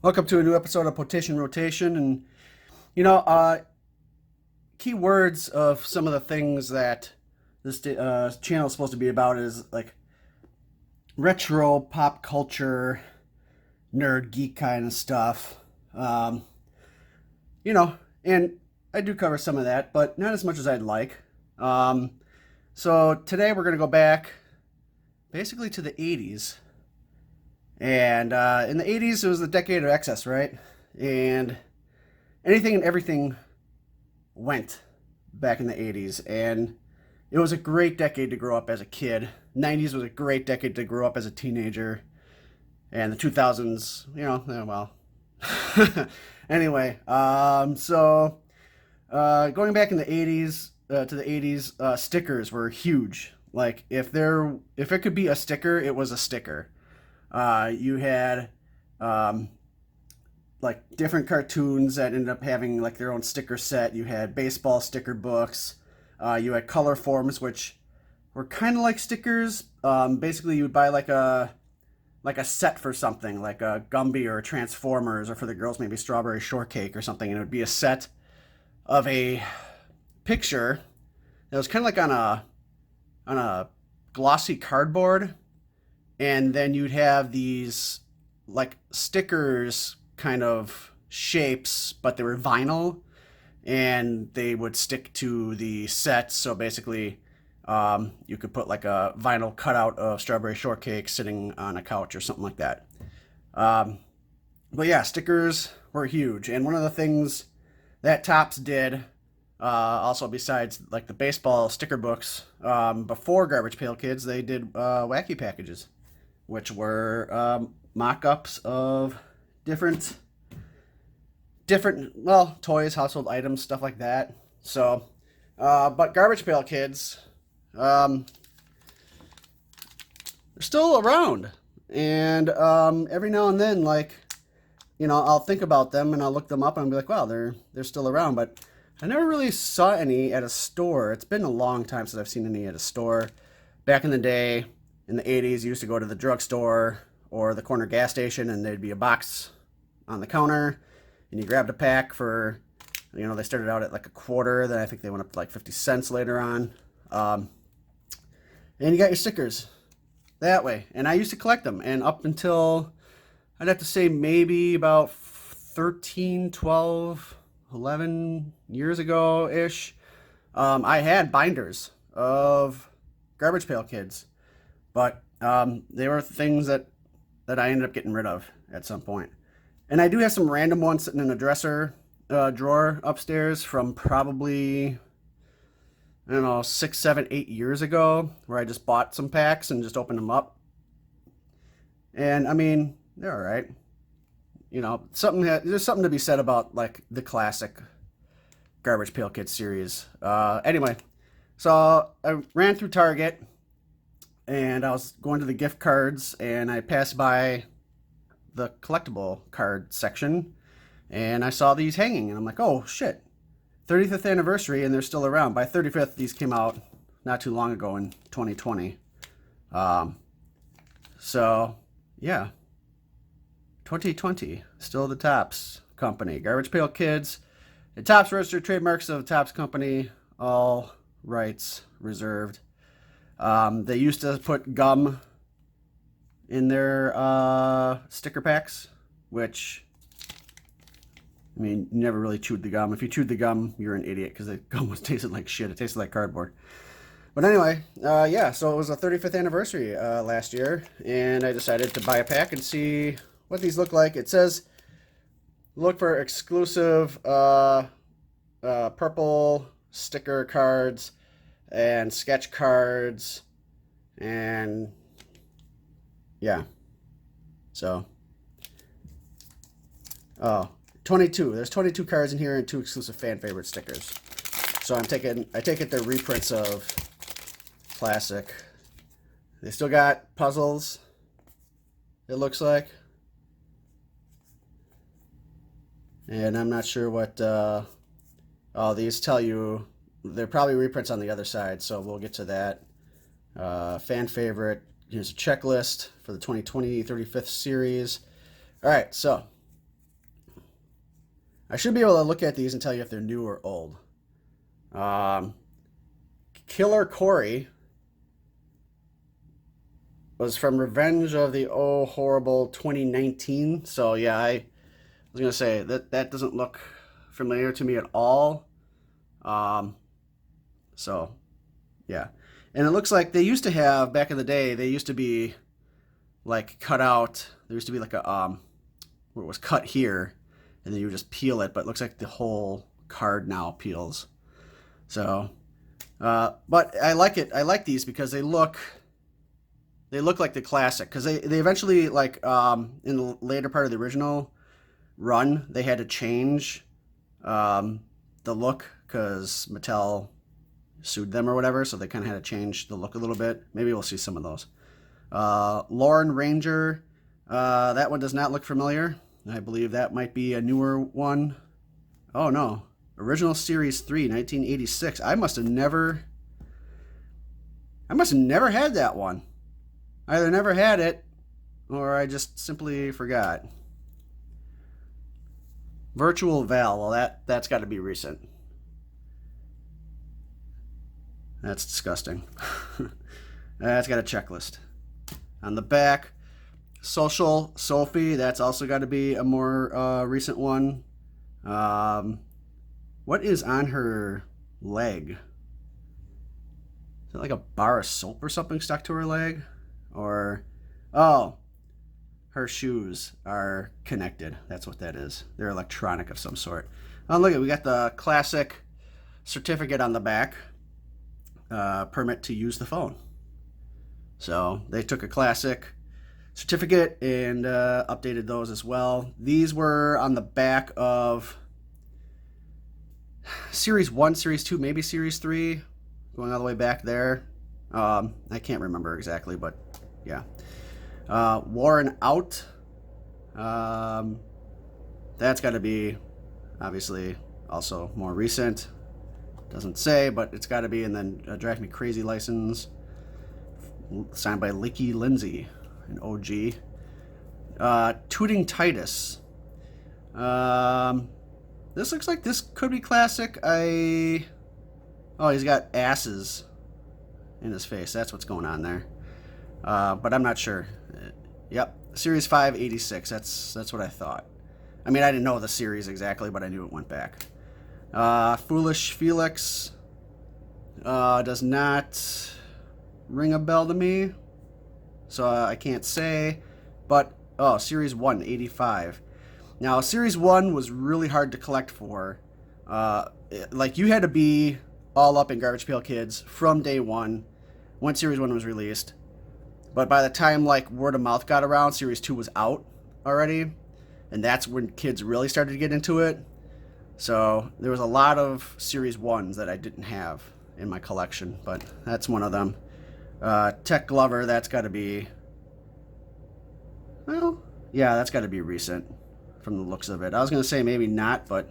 Welcome to a new episode of Potation Rotation. And, you know, key words of some of the things that this channel is supposed to be about is like retro pop culture, nerd geek kind of stuff. Um, you know, and I do cover some of that, but not as much as I'd like. Um, so today we're going to go back basically to the 80s. And in the 80s, it was the decade of excess, right? And anything and everything went back in the 80s. And it was a great decade to grow up as a kid. 90s was a great decade to grow up as a teenager. And the 2000s, well. Anyway, going back in the 80s to the 80s, stickers were huge. Like if it could be a sticker, it was a sticker. You had like different cartoons that ended up having like their own sticker set. You had baseball sticker books. You had color forms, which were kind of like stickers. Basically, you would buy like a set for something, like a Gumby or a Transformers, or for the girls maybe Strawberry Shortcake or something, and it would be a set of a picture that was kind of like on a glossy cardboard, and then you'd have these like stickers kind of shapes, but they were vinyl and they would stick to the set. So basically, you could put like a vinyl cutout of Strawberry Shortcake sitting on a couch or something like that. Um, but yeah, stickers were huge. And one of the things that Topps did, also besides like the baseball sticker books, before Garbage Pail Kids, they did wacky packages, which were mock-ups of different toys, household items, stuff like that. So, but Garbage Pail Kids, they're still around, and every now and then, like, I'll think about them and I'll look them up and I'll be like, wow, they're still around. But I never really saw any at a store. It's been a long time since I've seen any at a store. Back in the day, in the 80s, you used to go to the drugstore or the corner gas station, and there'd be a box on the counter, and you grabbed a pack for, they started out at like a quarter, then I think they went up to like 50 cents later on. And you got your stickers that way. And I used to collect them, and up until, I'd have to say maybe about 13, 12, 11 years ago-ish, I had binders of Garbage Pail Kids. But they were things that I ended up getting rid of at some point. And I do have some random ones sitting in a dresser drawer upstairs from probably, I don't know, 6, 7, 8 years ago, where I just bought some packs and just opened them up. And I mean, they're all right. There's something to be said about like the classic Garbage Pail Kids series. Anyway, so I ran through Target, and I was going to the gift cards, and I passed by the collectible card section, and I saw these hanging, and I'm like, oh shit, 35th anniversary, and they're still around. By 35th, these came out not too long ago in 2020. So yeah, 2020, still the Topps Company. Garbage Pail Kids, the Topps registered trademarks of the Topps Company, all rights reserved. They used to put gum in their sticker packs, which, I mean, you never really chewed the gum. If you chewed the gum, you're an idiot, because the gum was tasted like shit. It tasted like cardboard. But anyway, yeah, so it was the 35th anniversary last year, and I decided to buy a pack and see what these look like. It says, look for exclusive purple sticker cards and sketch cards, and yeah, so 22, there's 22 cards in here and 2 exclusive fan favorite stickers. So I take it they're reprints of classic. They still got puzzles, it looks like, and I'm not sure what these tell you. They're probably reprints on the other side, so we'll get to that. Fan favorite. Here's a checklist for the 2020 35th series. All right, so I should be able to look at these and tell you if they're new or old. Um, Killer Corey was from Revenge of the Oh Horrible 2019. So yeah, I was gonna say that doesn't look familiar to me at all. Um, so yeah, and it looks like they used to have back in the day. They used to be like cut out. There used to be like a where it was cut here, and then you would just peel it. But it looks like the whole card now peels. So, but I like it. I like these because they look like the classic. Because they eventually like in the later part of the original run, they had to change the look because Mattel sued them or whatever, so they kind of had to change the look a little bit. Maybe we'll see some of those. Lauren Ranger, that one does not look familiar. I believe that might be a newer one. Oh no, original series 3, 1986. I must have never had that one. I either never had it or I just simply forgot. Virtual Val, well that's got to be recent. That's disgusting. That's got a checklist. On the back, Social Sophie, that's also got to be a more recent one. What is on her leg? Is it like a bar of soap or something stuck to her leg? Or, oh, her shoes are connected. That's what that is. They're electronic of some sort. Oh, look, we got the classic certificate on the back. Permit to use the phone. So they took a classic certificate and updated those as well. These were on the back of Series 1, Series 2, maybe Series 3, going all the way back there. I can't remember exactly, but yeah. Worn Out. That's got to be, obviously, also more recent. Doesn't say, but it's got to be. And then Drive Me Crazy license, signed by Leaky Lindsay, an OG. Tooting Titus. This looks like this could be classic. Oh, he's got asses in his face. That's what's going on there. But I'm not sure. Yep, Series 5, 86. That's what I thought. I mean, I didn't know the series exactly, but I knew it went back. Foolish Felix does not ring a bell to me, so I can't say. But oh, Series 1, 85. Now, Series 1 was really hard to collect for. Like, you had to be all up in Garbage Pail Kids from day one when Series 1 was released. But by the time, like, word of mouth got around, Series 2 was out already. And that's when kids really started to get into it. So there was a lot of Series 1s that I didn't have in my collection. But that's one of them. Tech Glover, that's got to be... Well, yeah, that's got to be recent from the looks of it. I was going to say maybe not, but...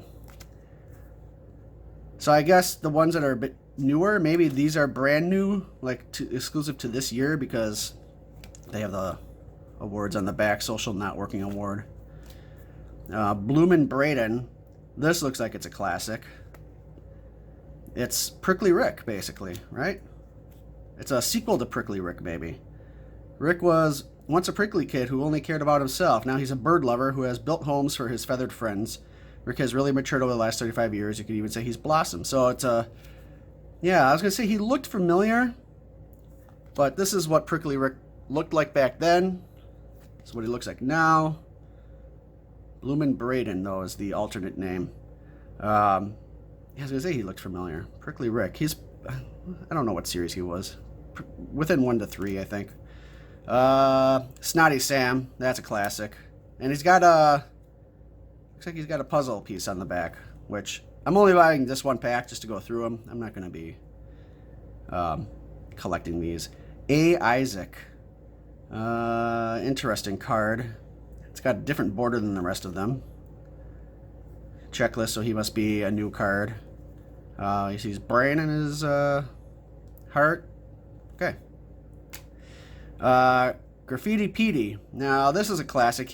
So I guess the ones that are a bit newer, maybe these are brand new, like exclusive to this year, because they have the awards on the back. Social Not Working Award. Bloomin' Braden. This looks like it's a classic. It's Prickly Rick, basically, right? It's a sequel to Prickly Rick, maybe. Rick was once a prickly kid who only cared about himself. Now he's a bird lover who has built homes for his feathered friends. Rick has really matured over the last 35 years. You could even say he's blossomed. So it's a... Yeah, I was going to say he looked familiar. But this is what Prickly Rick looked like back then. This is what he looks like now. Bloomin' Braden, though, is the alternate name. I was going to say he looked familiar. Prickly Rick. He's... I don't know what series he was. Within 1 to 3, I think. Snotty Sam. That's a classic. And he's got a... Looks like he's got a puzzle piece on the back, which I'm only buying this one pack just to go through them. I'm not going to be collecting these. A. Isaac. Interesting card. It's got a different border than the rest of them. Checklist, so he must be a new card. He sees brain in his heart. Okay. Graffiti Petey. Now, this is a classic.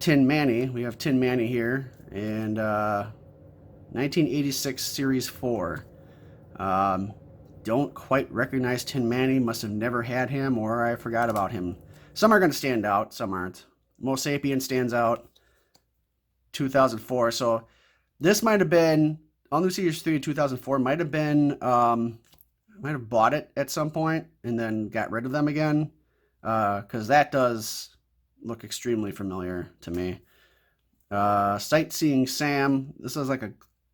Tin Manny. We have Tin Manny here, and 1986 Series 4. Don't quite recognize Tin Manny. Must have never had him, or I forgot about him. Some are going to stand out, some aren't. Most Sapien stands out. 2004. So this might have been All New Series 3 in 2004. Might have been might have bought it at some point and then got rid of them again, because that does look extremely familiar to me. Sightseeing Sam. This is like a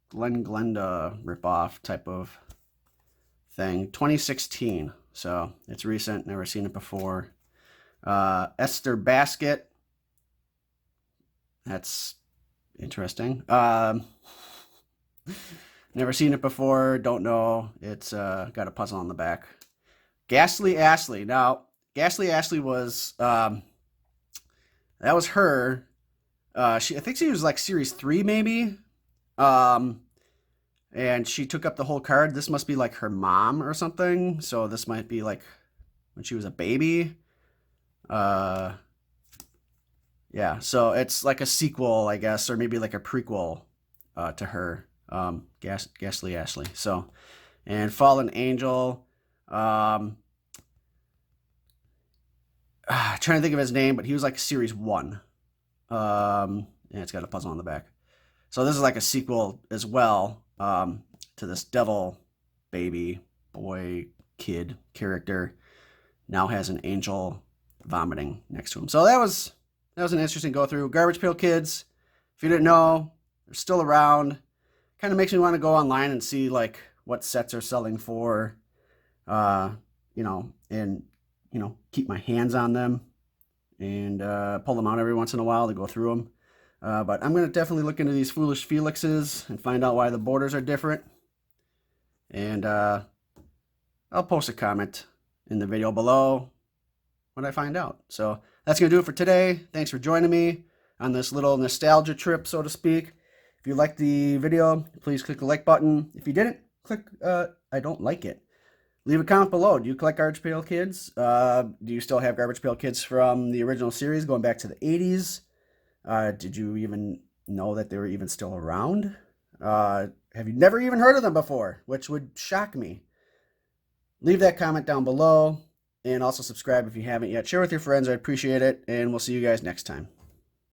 Glenn Glenda ripoff type of thing. 2016. So it's recent. Never seen it before. Esther Basket. That's interesting. Never seen it before. Don't know. It's got a puzzle on the back. Ghastly Ashley. Now, Ghastly Ashley was that was her. I think she was like Series 3 maybe. And she took up the whole card. This must be like her mom or something. So this might be like when she was a baby. Yeah, so it's like a sequel, I guess, or maybe like a prequel to her, Ghastly Ashley. So, and Fallen Angel. Trying to think of his name, but he was like Series 1. And it's got a puzzle on the back. So this is like a sequel as well, to this devil baby boy kid character. Now has an angel vomiting next to him. So that was an interesting go through. Garbage Pail Kids, if you didn't know, they're still around. Kind of makes me want to go online and see like what sets are selling for, and keep my hands on them and pull them out every once in a while to go through them. But I'm going to definitely look into these Foolish Felixes and find out why the borders are different. And I'll post a comment in the video below when I find out. So that's going to do it for today. Thanks for joining me on this little nostalgia trip, so to speak. If you liked the video, please click the like button. If you didn't, click I don't like it. Leave a comment below. Do you collect Garbage Pail Kids? Do you still have Garbage Pail Kids from the original series going back to the 80s? Did you even know that they were even still around? Have you never even heard of them before? Which would shock me. Leave that comment down below. And also subscribe if you haven't yet. Share with your friends. I'd appreciate it. And we'll see you guys next time.